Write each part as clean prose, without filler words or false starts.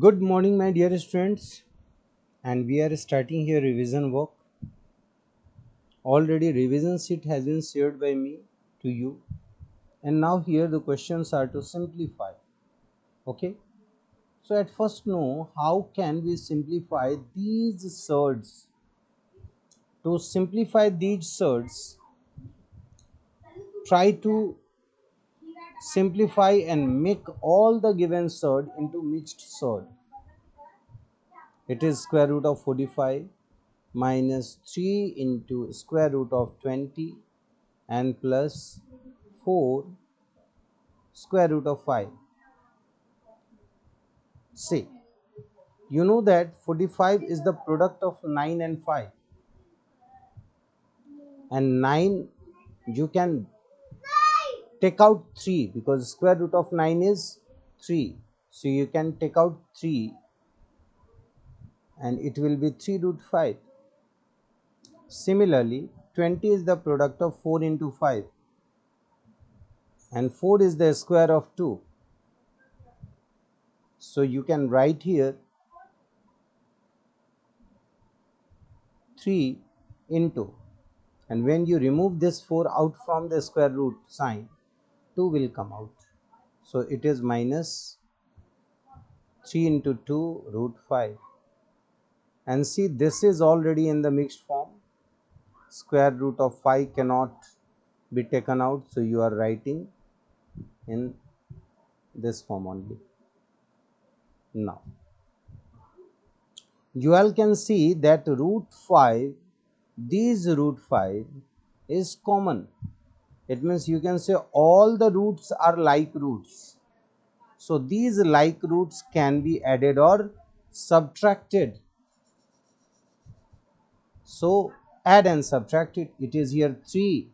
Good morning, my dear students, and we are starting here revision work. Already, revision sheet has been shared by me to you, and now here the questions are to simplify. Okay, so at first, know how can we simplify these surds? To simplify these surds, try to simplify and make all the given surd into mixed surd. It is square root of 45 minus 3 into square root of 20 and plus 4 square root of 5. See, you know that 45 is the product of 9 and 5, and 9 you can take out 3 because square root of 9 is 3. So you can take out 3 and it will be 3 root 5. Similarly, 20 is the product of 4 into 5 and 4 is the square of 2. So you can write here 3 into, and when you remove this 4 out from the square root sign, 2 will come out. So it is minus 3 into 2 root 5. And see, this is already in the mixed form. Square root of 5 cannot be taken out, so you are writing in this form only. Now you all can see that root 5, these root 5 is common. It means you can say all the roots are like roots. So these like roots can be added or subtracted. So add and subtract it. It is here 3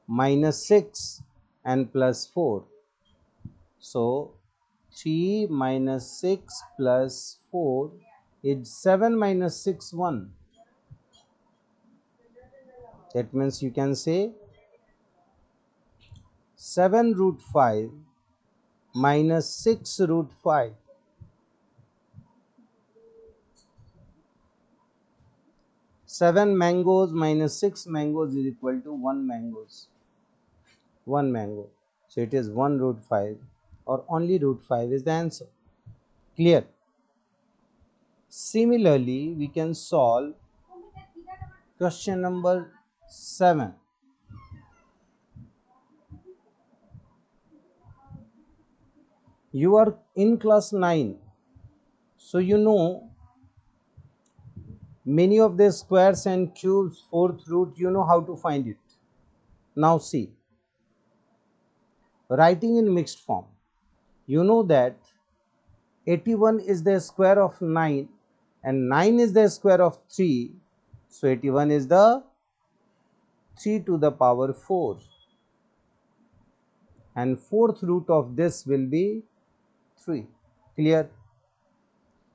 minus 6 and plus 4. So 3 minus 6 plus 4 is 7 minus 6 1. That means you can say 7 root 5 minus 6 root 5. 7 mangoes minus 6 mangoes is equal to 1 mangoes. 1 mango. So it is 1 root 5 or only root 5 is the answer. Clear? Similarly, we can solve question number 7. You are in class 9. So you know many of the squares and cubes, fourth root, you know how to find it. Now see, writing in mixed form. You know that 81 is the square of 9 and 9 is the square of 3. So 81 is the 3 to the power 4 and fourth root of this will be 3. Clear?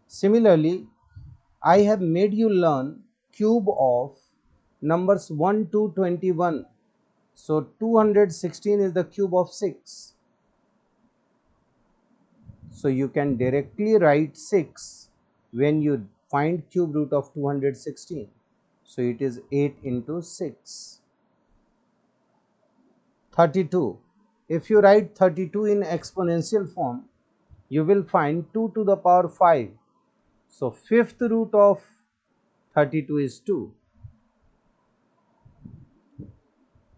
Similarly, I have made you learn cube of numbers 1 to 21. So 216 is the cube of 6. So you can directly write 6 when you find cube root of 216. So it is 8 into 6. 32. If you write 32 in exponential form, you will find 2 to the power 5. So fifth root of 32 is 2.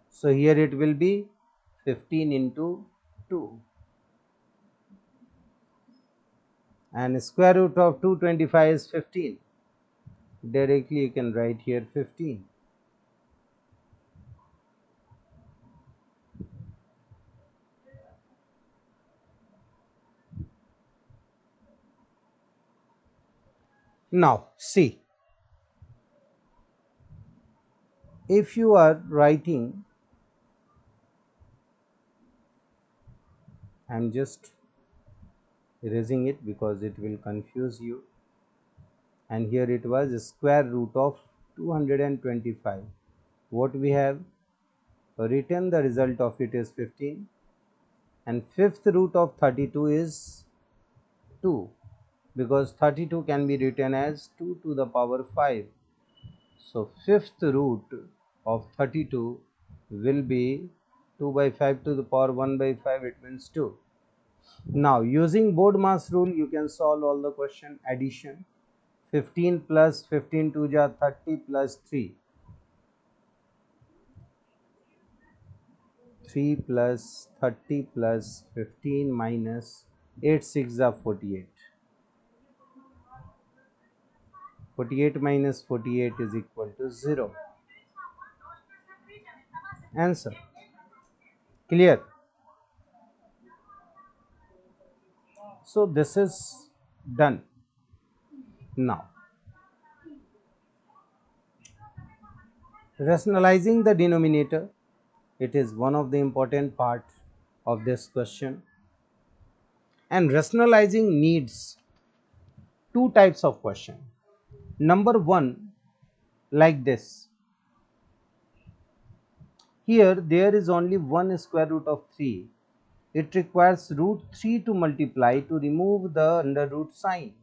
So here it will be 15 into 2. And square root of 225 is 15. Directly you can write here 15. Now see, if you are writing, I am just erasing it because it will confuse you. And here it was square root of 225. What we have written, the result of it is 15, and fifth root of 32 is 2. because 32 can be written as 2 to the power 5. So fifth root of 32 will be 2 by 5 to the power 1 by 5, it means 2. Now using BODMAS rule you can solve all the question. Addition, 15 plus 15 to ja 30 plus 3, 3 plus 30 plus 15 minus 8 6 are 48. 48 minus 48 is equal to 0. Answer. Clear? So this is done. Now rationalizing the denominator, it is one of the important part of this question, and rationalizing needs two types of question. Number one, like this, here there is only one square root of 3, it requires root 3 to multiply to remove the under root sign.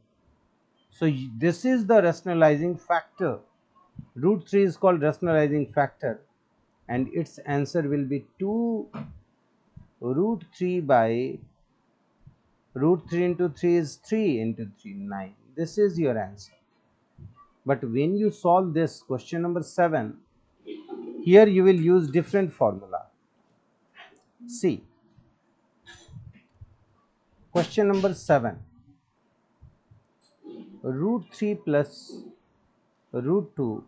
So this is the rationalizing factor. Root 3 is called rationalizing factor, and its answer will be 2 root 3 by root 3 into 3 is 3 into 3, 9. This is your answer. But when you solve this question number 7, here you will use different formula. See, question number 7, root 3 plus root 2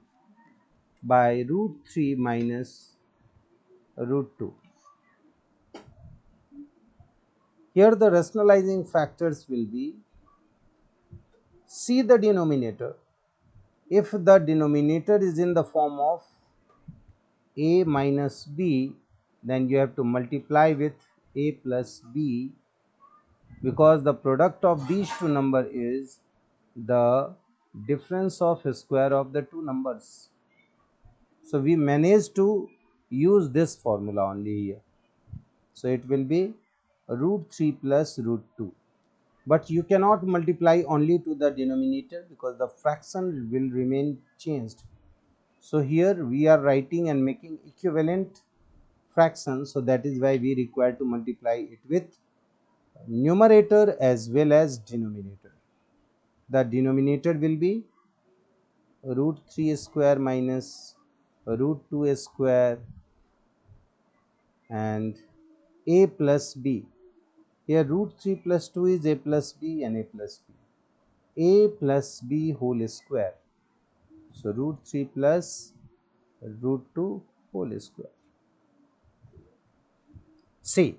by root 3 minus root 2. Here the rationalizing factors will be, see the denominator. If the denominator is in the form of a minus b, then you have to multiply with a plus b, because the product of these two numbers is the difference of square of the two numbers. So we managed to use this formula only here. So it will be root 3 plus root 2. But you cannot multiply only to the denominator because the fraction will remain changed. So here we are writing and making equivalent fraction, so that is why we require to multiply it with numerator as well as denominator. The denominator will be root 3 square minus root 2 square and a plus b. Here root 3 plus 2 is a plus b and a plus b. A plus b whole square. So root 3 plus root 2 whole square. See,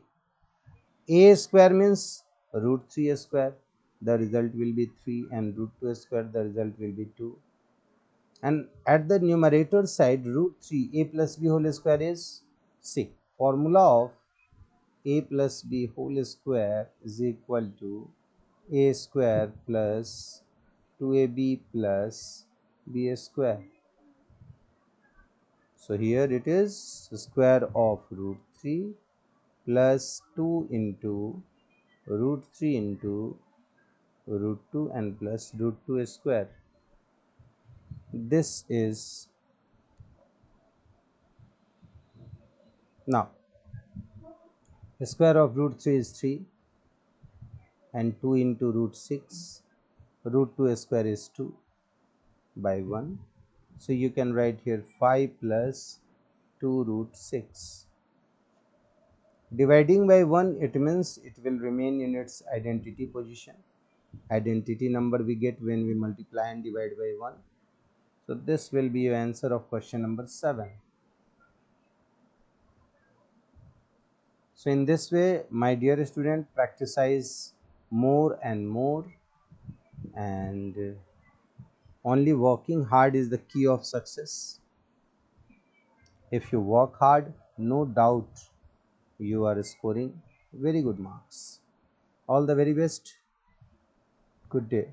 a square means root 3 square, the result will be 3, and root 2 square, the result will be 2. And at the numerator side, root 3 a plus b whole square is 6. Formula of a plus b whole square is equal to a square plus 2ab plus b square. So here it is square of root 3 plus 2 into root 3 into root 2 and plus root 2 square. This is, now square of root 3 is 3 and 2 into root 6, root 2 square is 2 by 1. So you can write here 5 plus 2 root 6. Dividing by 1, it means it will remain in its identity position. Identity number we get when we multiply and divide by 1. So this will be your answer of question number 7. So in this way, my dear student, practice more and more, and only working hard is the key of success. If you work hard, no doubt you are scoring very good marks. All the very best. Good day.